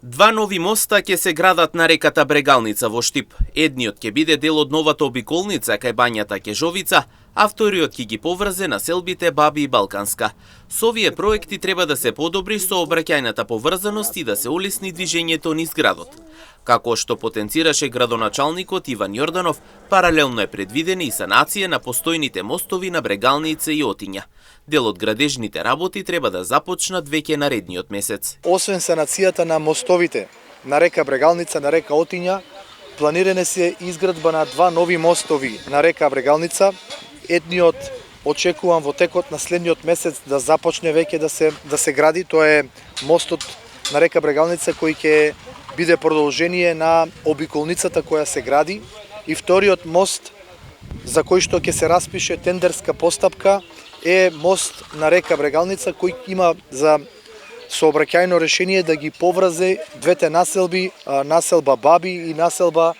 Два нови моста ќе се градат на реката Брегалница во Штип. Едниот ќе биде дел од новата обиколница кај бањата Кежовица, а вториот ќе ги поврзе населбите Баби и Балканска. Со овие проекти треба да се подобри сообраќајната поврзаност и да се олесни движењето низ градот. Како што потенцираше градоначалникот Иван Јорданов, паралелно е предвидена и санација на постојните мостови на Брегалница и Отиња. Дел од градежните работи треба да започнат веќе наредниот месец. Освен санацијата на мостовите на река Брегалница, на река Отиња, планиране се изградба на два нови мостови на река Брегалница. Едниот очекувам во текот на следниот месец да започне веќе да се гради. Тоа е мостот на река Брегалница кој ќе биде продолжение на обиколницата која се гради. И вториот мост за кој што ќе се распише тендерска постапка е мост на река Брегалница кој има за сообраќајно решение да ги поврзе двете населби, населба Баби и населба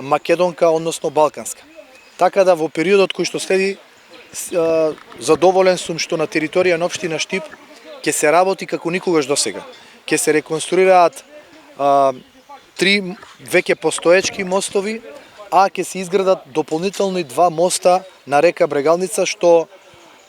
Македонка, односно Балканска. Така да во периодот кој што следи, задоволен сум што на територија на општина Штип ќе се работи како никогаш досега. Ќе се реконструираат три веќе постоечки мостови, а ќе се изградат дополнителни два моста на река Брегалница, што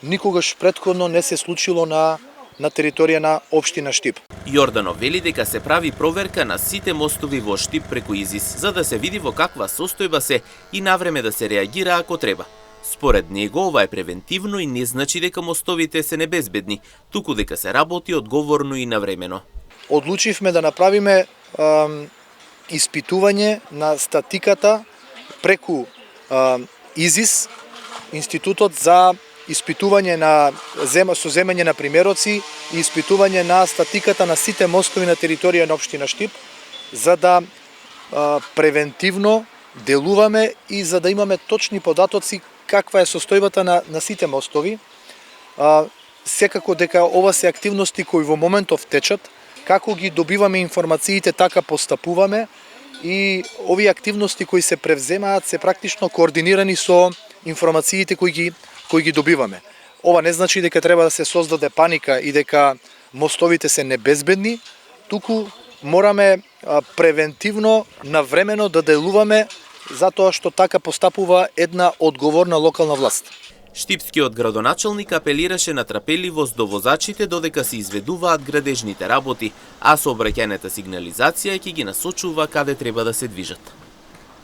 никогаш претходно не се случило на територија на општина Штип. Јорданов вели дека се прави проверка на сите мостови во Штип преку ИЗИС, за да се види во каква состојба се и навреме да се реагира ако треба. Според него ова е превентивно и не значи дека мостовите се небезбедни, туку дека се работи одговорно и навремено. Одлучивме да направиме испитување на статиката преку ИЗИС, Институтот за испитување на земење на примероци и испитување на статиката на сите мостови на територија на општина Штип, за да превентивно делуваме и за да имаме точни податоци каква е состојбата на сите мостови. Секако дека ова се активности кои во моментов течат, како ги добиваме информациите, така постапуваме и овие активности кои се превземаат се практично координирани со информациите кои ги добиваме. Ова не значи дека треба да се создаде паника и дека мостовите се небезбедни, туку мораме превентивно, навремено да делуваме затоа што така постапува една одговорна локална власт. Штипскиот градоначалник апелираше на трапеливост до возачите додека се изведуваат градежните работи, а сообраќајната сигнализација ќе ги насочува каде треба да се движат.